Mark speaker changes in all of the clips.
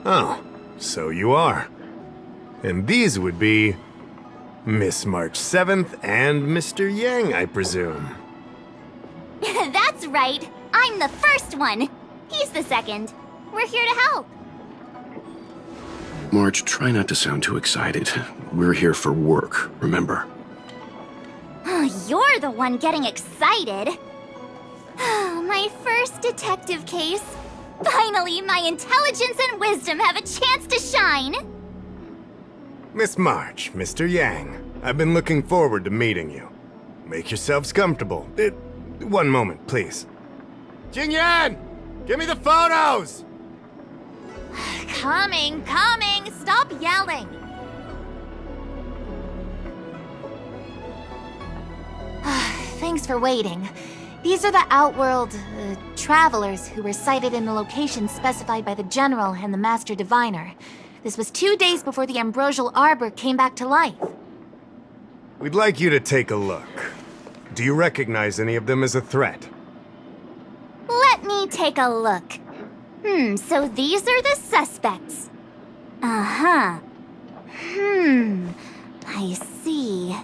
Speaker 1: Oh, so you are. And these would be Miss March 7th and Mr. Yang, I presume.
Speaker 2: That's right. I'm the first one. He's the second. We're here to help.
Speaker 3: March, try not to sound too excited. We're here for work, remember?
Speaker 2: You're the one getting excited. My first detective case. Finally, my intelligence and wisdom have a chance to shine.
Speaker 1: Miss March, Mr. Yang, I've been looking forward to meeting you. Make yourselves comfortable. One moment, please. Jingyan! Give me the photos!
Speaker 2: Coming. Stop yelling. Thanks for waiting. These are the Outworld, travelers who were sighted in the location specified by the General and the Master Diviner. This was 2 days before the Ambrosial Arbor came back to life.
Speaker 1: We'd like you to take a look. Do you recognize any of them as a threat?
Speaker 2: Let me take a look. So these are the suspects. Uh-huh. I see.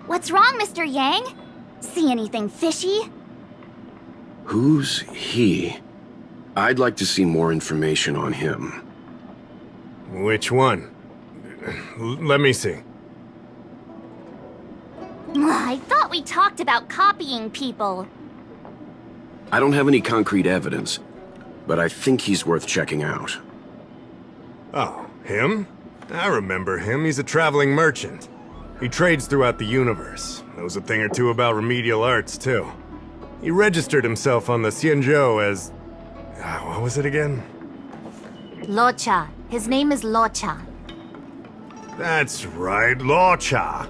Speaker 2: What's wrong, Mr. Yang? See anything fishy?
Speaker 3: Who's he? I'd like to see more information on him.
Speaker 1: Which one? Let me see.
Speaker 2: I thought we talked about copying people.
Speaker 3: I don't have any concrete evidence, but I think he's worth checking out.
Speaker 1: Oh, him? I remember him. He's a traveling merchant. He trades throughout the universe. Knows a thing or two about remedial arts, too. He registered himself on the Xianzhou as... what was it again?
Speaker 2: Luocha. His name is Luocha.
Speaker 1: That's right, Luocha.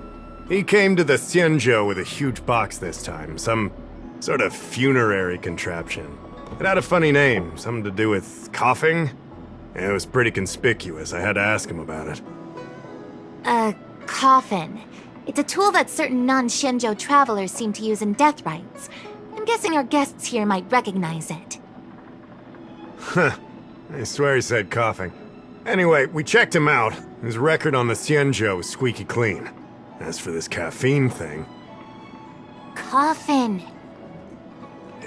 Speaker 1: He came to the Xianzhou with a huge box this time. Some sort of funerary contraption. It had a funny name, something to do with coughing. It was pretty conspicuous. I had to ask him about it.
Speaker 2: A coffin. It's a tool that certain non-Xianzhou travelers seem to use in death rites. I'm guessing our guests here might recognize it.
Speaker 1: Huh. I swear he said coughing. Anyway, we checked him out. His record on the Xianzhou is squeaky clean. As for this caffeine thing...
Speaker 2: Coffin.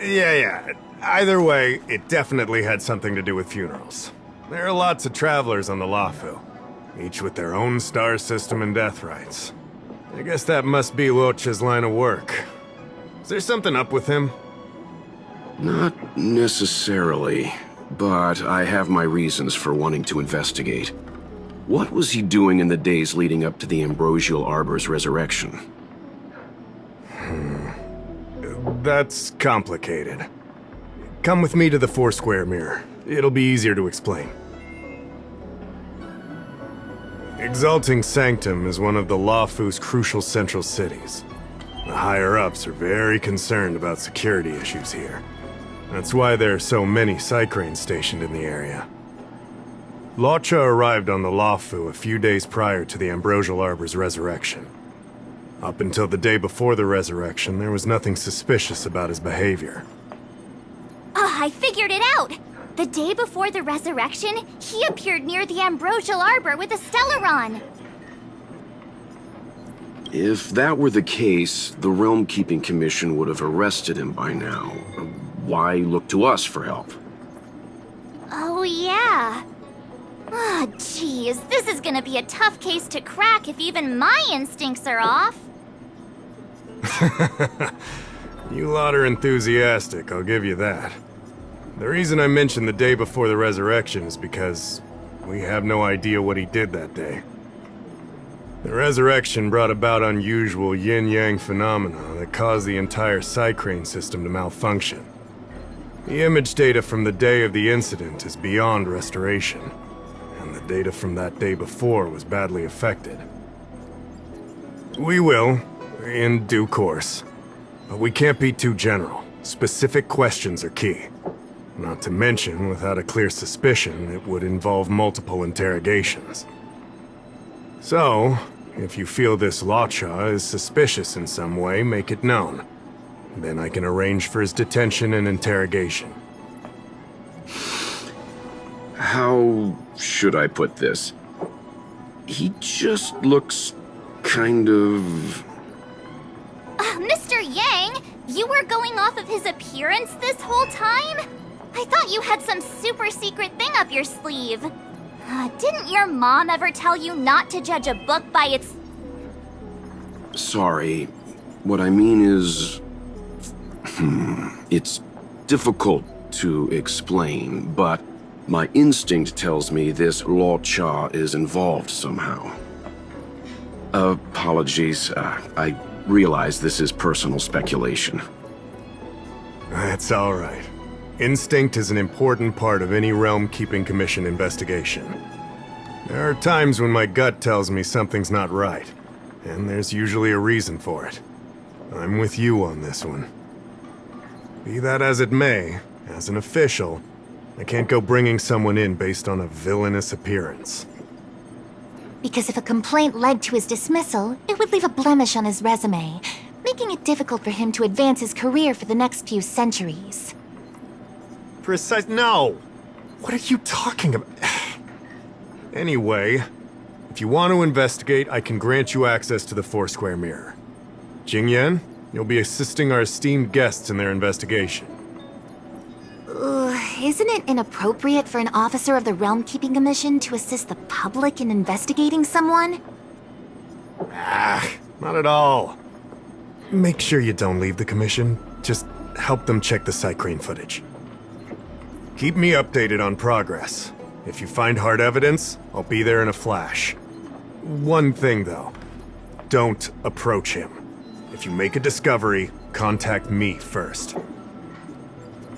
Speaker 1: Yeah. Either way, it definitely had something to do with funerals. There are lots of travelers on the Luocha, each with their own star system and death rites. I guess that must be Luocha's line of work. Is there something up with him?
Speaker 3: Not necessarily, but I have my reasons for wanting to investigate. What was he doing in the days leading up to the Ambrosial Arbor's resurrection?
Speaker 1: That's complicated. Come with me to the Foursquare Mirror. It'll be easier to explain. Exalting Sanctum is one of the Luocha's crucial central cities. The higher-ups are very concerned about security issues here. That's why there are so many Psycranes stationed in the area. Luocha arrived on the Luocha a few days prior to the Ambrosial Arbor's resurrection. Up until the day before the resurrection, there was nothing suspicious about his behavior.
Speaker 2: I figured it out! The day before the resurrection, he appeared near the Ambrosial Arbor with a Stellaron.
Speaker 3: If that were the case, the Realm Keeping Commission would have arrested him by now. Why look to us for help?
Speaker 2: Oh, yeah. Geez, this is gonna be a tough case to crack if even my instincts are off.
Speaker 1: You lot are enthusiastic, I'll give you that. The reason I mentioned the day before the resurrection is because we have no idea what he did that day. The resurrection brought about unusual yin-yang phenomena that caused the entire Psycrane system to malfunction. The image data from the day of the incident is beyond restoration, and the data from that day before was badly affected. We will, in due course, but we can't be too general. Specific questions are key. Not to mention, without a clear suspicion, it would involve multiple interrogations. So, If you feel this Luocha is suspicious in some way, make it known. Then I can arrange for his detention and interrogation.
Speaker 3: How should I put this? He just looks kind of...
Speaker 4: Mr. Yang, you were going off of his appearance this whole time? I thought you had some super secret thing up your sleeve. Didn't your mom ever tell you not to judge a book by its...
Speaker 3: Sorry. What I mean is... It's difficult to explain, but my instinct tells me this Luocha is involved somehow. Apologies. I realize this is personal speculation.
Speaker 1: That's all right. Instinct is an important part of any Realm Keeping Commission investigation. There are times when my gut tells me something's not right, and there's usually a reason for it. I'm with you on this one. Be that as it may, as an official, I can't go bringing someone in based on a villainous appearance.
Speaker 2: Because if a complaint led to his dismissal, it would leave a blemish on his resume, making it difficult for him to advance his career for the next few centuries.
Speaker 1: No! What are you talking about? Anyway, if you want to investigate, I can grant you access to the Foursquare Mirror. Jingyan, you'll be assisting our esteemed guests in their investigation.
Speaker 2: Isn't it inappropriate for an officer of the Realm Keeping Commission to assist the public in investigating someone?
Speaker 1: Not at all. Make sure you don't leave the commission. Just help them check the sight crane footage. Keep me updated on progress. If you find hard evidence, I'll be there in a flash. One thing, though. Don't approach him. If you make a discovery, contact me first.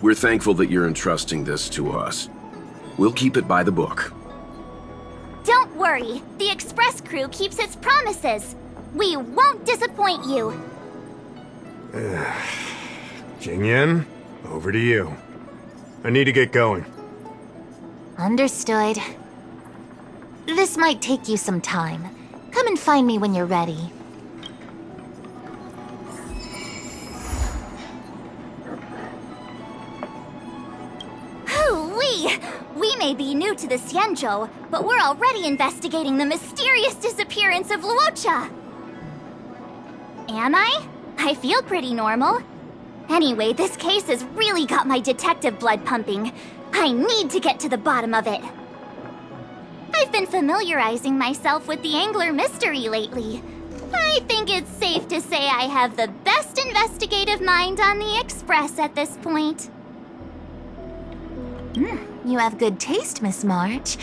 Speaker 3: We're thankful that you're entrusting this to us. We'll keep it by the book.
Speaker 4: Don't worry, the Express crew keeps its promises. We won't disappoint you.
Speaker 1: Jingyan, over to you. I need to get going.
Speaker 2: Understood. This might take you some time. Come and find me when you're ready.
Speaker 4: We may be new to the Xianzhou, but we're already investigating the mysterious disappearance of Luocha. Am I? I feel pretty normal. Anyway, this case has really got my detective blood pumping. I need to get to the bottom of it. I've been familiarizing myself with the Angler mystery lately. I think it's safe to say I have the best investigative mind on the Express at this point.
Speaker 2: You have good taste, Miss March.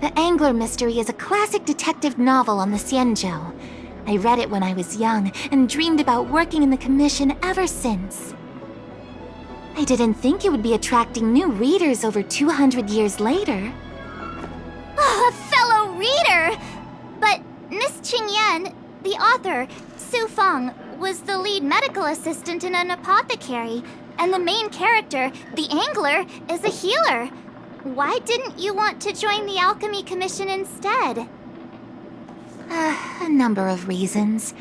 Speaker 2: The Angler Mystery is a classic detective novel on the Xianzhou. I read it when I was young and dreamed about working in the commission ever since. I didn't think it would be attracting new readers over 200 years later.
Speaker 4: Oh, a fellow reader! But Miss Qingyan, the author, Su Feng, was the lead medical assistant in an apothecary, and the main character, the Angler, is a healer. Why didn't you want to join the Alchemy Commission instead?
Speaker 2: A number of reasons.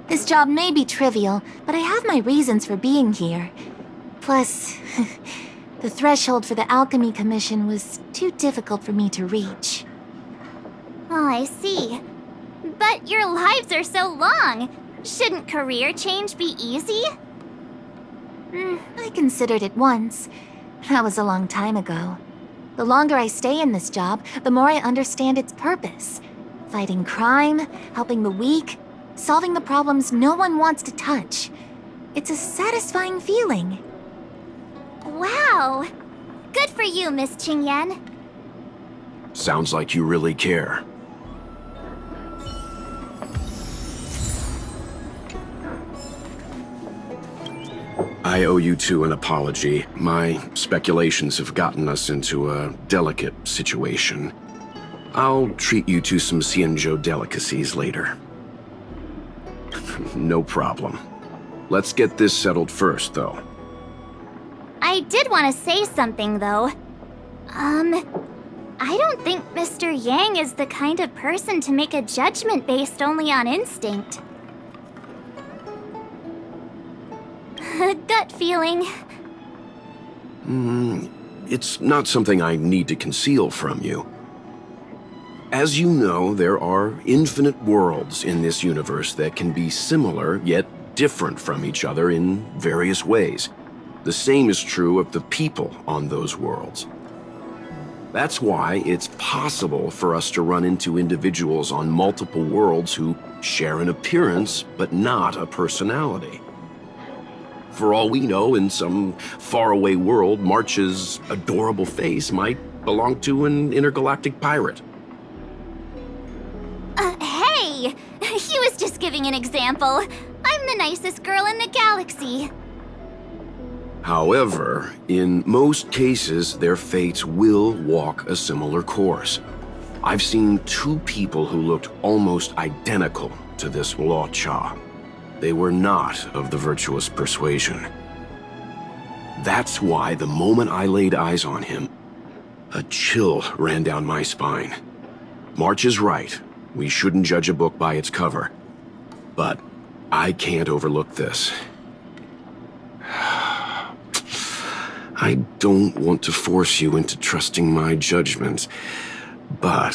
Speaker 2: This job may be trivial, but I have my reasons for being here. Plus, the threshold for the Alchemy Commission was too difficult for me to reach.
Speaker 4: Oh, I see. But your lives are so long. Shouldn't career change be easy?
Speaker 2: I considered it once. That was a long time ago. The longer I stay in this job, the more I understand its purpose. Fighting crime, helping the weak, solving the problems no one wants to touch. It's a satisfying feeling.
Speaker 4: Wow! Good for you, Miss Qingyan.
Speaker 3: Sounds like you really care. I owe you two an apology. My speculations have gotten us into a delicate situation. I'll treat you to some Xianzhou delicacies later. No problem. Let's get this settled first, though.
Speaker 4: I don't think Mr. Yang is the kind of person to make a judgment based only on instinct. Gut feeling.
Speaker 3: It's not something I need to conceal from you. As you know, there are infinite worlds in this universe that can be similar, yet different from each other in various ways. The same is true of the people on those worlds. That's why it's possible for us to run into individuals on multiple worlds who share an appearance, but not a personality. For all we know, in some faraway world, March's adorable face might belong to an intergalactic pirate.
Speaker 4: Hey! He was just giving an example. I'm the nicest girl in the galaxy.
Speaker 3: However, in most cases, their fates will walk a similar course. I've seen two people who looked almost identical to this Luocha. They were not of the virtuous persuasion. That's why the moment I laid eyes on him, a chill ran down my spine. March is right. We shouldn't judge a book by its cover. But I can't overlook this. I don't want to force you into trusting my judgment, but...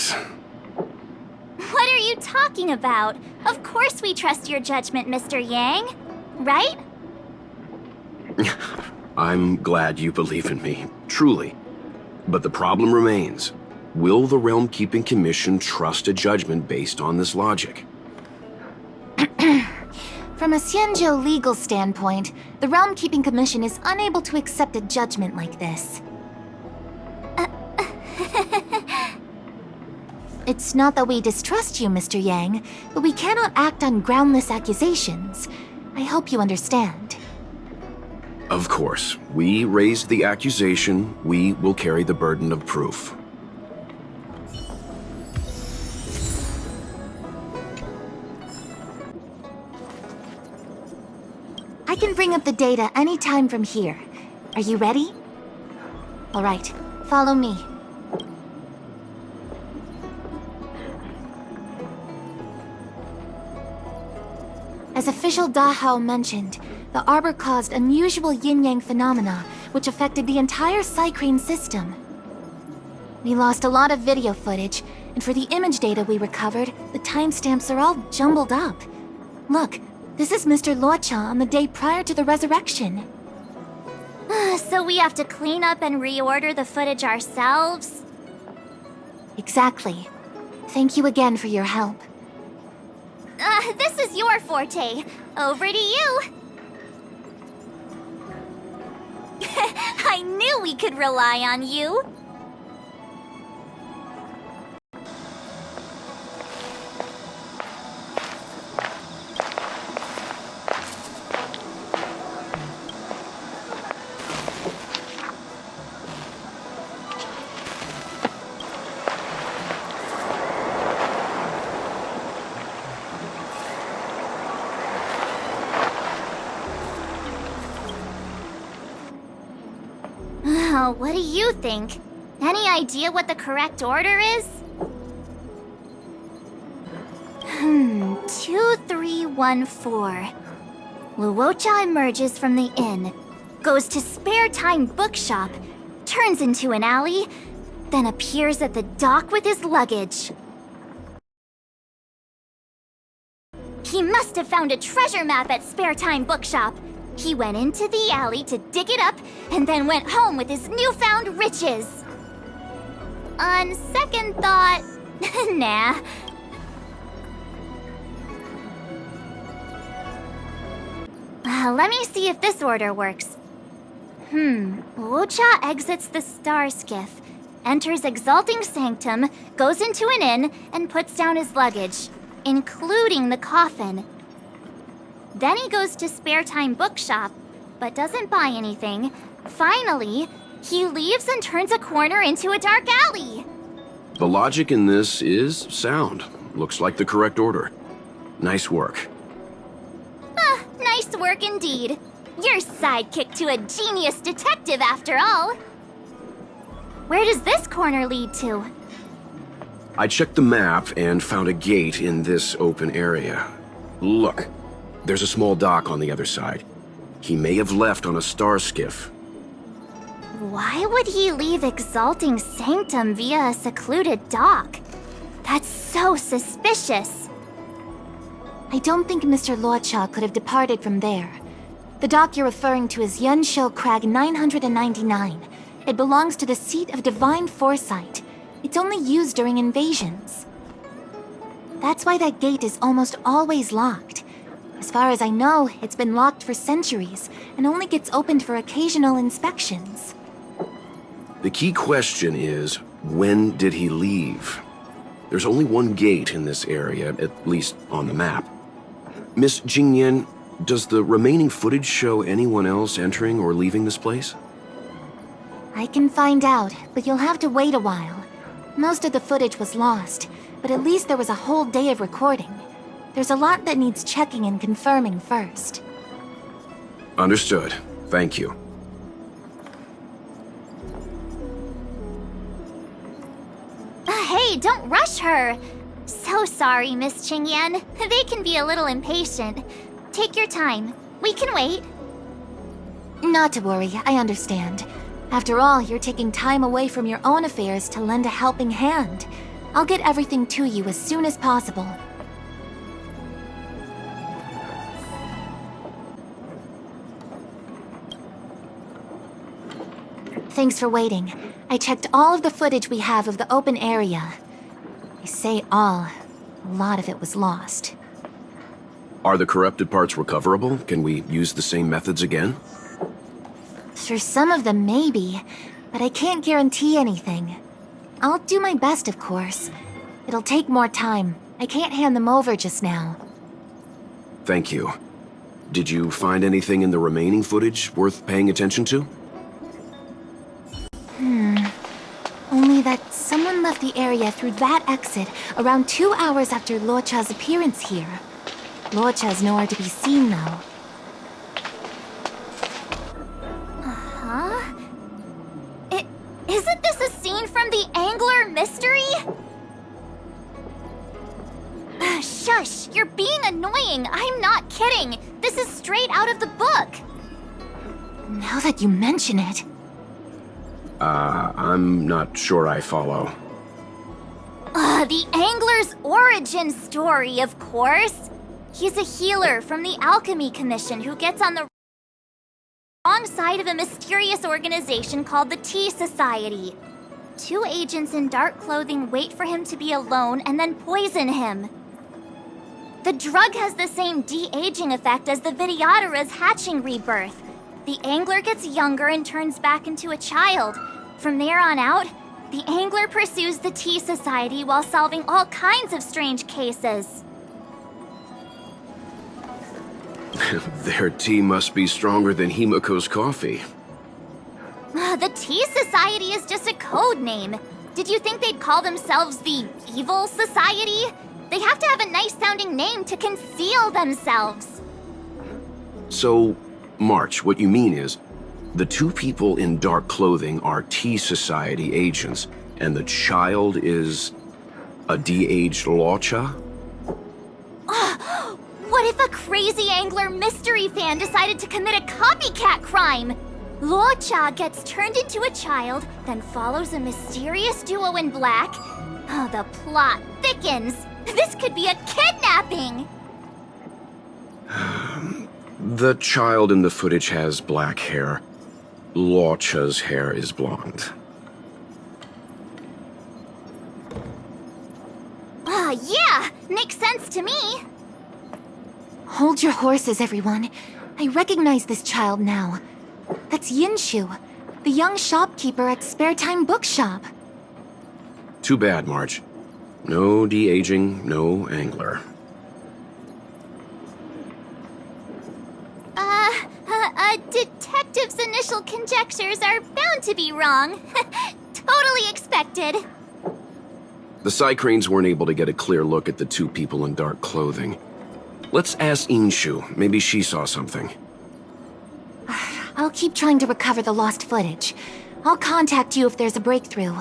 Speaker 4: What are you talking about? Of course we trust your judgment, Mr. Yang. Right?
Speaker 3: I'm glad you believe in me, truly. But the problem remains. Will the Realm Keeping Commission trust a judgment based on this logic?
Speaker 2: From a Xianzhou legal standpoint, the Realm Keeping Commission is unable to accept a judgment like this. It's not that we distrust you, Mr. Yang, but we cannot act on groundless accusations. I hope you understand.
Speaker 3: Of course. We raised the accusation. We will carry the burden of proof.
Speaker 2: I can bring up the data anytime from here. Are you ready? All right, follow me. As official Dahao mentioned, the Arbor caused unusual yin-yang phenomena which affected the entire Psycrane system. We lost a lot of video footage, and for the image data we recovered, the timestamps are all jumbled up. Look, this is Mr. Luocha on the day prior to the resurrection.
Speaker 4: So we have to clean up and reorder the footage ourselves?
Speaker 2: Exactly. Thank you again for your help.
Speaker 4: This is your forte. Over to you. I knew we could rely on you. What do you think? Any idea what the correct order is? 2314. Luocha emerges from the inn, goes to Spare Time Bookshop, turns into an alley, then appears at the dock with his luggage. He must have found a treasure map at Spare Time Bookshop. He went into the alley to dig it up, and then went home with his newfound riches. On second thought, nah. Let me see if this order works. Luocha exits the Star Skiff, enters Exalting Sanctum, goes into an inn, and puts down his luggage, including the coffin. Then he goes to Spare Time Bookshop, but doesn't buy anything. Finally, he leaves and turns a corner into a dark alley.
Speaker 3: The logic in this is sound. Looks like the correct order. Nice work.
Speaker 4: Nice work indeed. You're sidekick to a genius detective after all. Where does this corner lead to?
Speaker 3: I checked the map and found a gate in this open area. Look, there's a small dock on the other side. He may have left on a star skiff.
Speaker 4: Why would he leave Exalting Sanctum via a secluded dock? That's so suspicious.
Speaker 2: I don't think Mr. Luocha could have departed from there. The dock you're referring to is Yunsho Crag 999. It belongs to the seat of Divine Foresight. It's only used during invasions. That's why that gate is almost always locked. As far as I know, it's been locked for centuries and only gets opened for occasional inspections.
Speaker 3: The key question is, when did he leave? There's only one gate in this area, at least on the map. Miss Jingyan, does the remaining footage show anyone else entering or leaving this place?
Speaker 2: I can find out, but you'll have to wait a while. Most of the footage was lost, but at least there was a whole day of recording. There's a lot that needs checking and confirming first.
Speaker 3: Understood. Thank you.
Speaker 4: Hey, don't rush her! So sorry, Miss Qingyan. They can be a little impatient. Take your time. We can wait.
Speaker 2: Not to worry, I understand. After all, you're taking time away from your own affairs to lend a helping hand. I'll get everything to you as soon as possible. Thanks for waiting. I checked all of the footage we have of the open area. I say all. A lot of it was lost.
Speaker 3: Are the corrupted parts recoverable? Can we use the same methods again?
Speaker 2: For some of them, maybe. But I can't guarantee anything. I'll do my best, of course. It'll take more time. I can't hand them over just now.
Speaker 3: Thank you. Did you find anything in the remaining footage worth paying attention to?
Speaker 2: Only that someone left the area through that exit around 2 hours after Luocha's appearance here. Luocha's nowhere to be seen, though.
Speaker 4: Huh? Isn't this a scene from the Angler mystery? Shush! You're being annoying! I'm not kidding! This is straight out of the book!
Speaker 2: Now that you mention it...
Speaker 3: I'm not sure I follow.
Speaker 4: The Angler's origin story, of course! He's a healer from the Alchemy Commission who gets on the wrong side of a mysterious organization called the Tea Society. 2 agents in dark clothing wait for him to be alone and then poison him. The drug has the same de-aging effect as the Vidyadhara's hatching rebirth. The Angler gets younger and turns back into a child. From there on out, the Angler pursues the Tea Society while solving all kinds of strange cases.
Speaker 3: Their tea must be stronger than Himiko's coffee.
Speaker 4: The Tea Society is just a code name. Did you think they'd call themselves the Evil Society? They have to have a nice-sounding name to conceal themselves.
Speaker 3: So, March, what you mean is, the 2 people in dark clothing are Tea Society agents, and the child is a de-aged Luocha?
Speaker 4: What if a crazy Angler mystery fan decided to commit a copycat crime? Luocha gets turned into a child, then follows a mysterious duo in black. Oh, the plot thickens. This could be a kidnapping!
Speaker 3: The child in the footage has black hair. Luocha's hair is blonde.
Speaker 4: Yeah! Makes sense to me!
Speaker 2: Hold your horses, everyone. I recognize this child now. That's Yinshu, the young shopkeeper at Spare Time Bookshop.
Speaker 3: Too bad, March. No de-aging, no Angler.
Speaker 4: Detective's initial conjectures are bound to be wrong. Totally expected.
Speaker 3: The Psycranes weren't able to get a clear look at the 2 people in dark clothing. Let's ask Inshu. Maybe she saw something.
Speaker 2: I'll keep trying to recover the lost footage. I'll contact you if there's a breakthrough.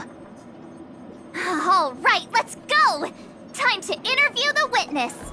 Speaker 4: All right, let's go! Time to interview the witness!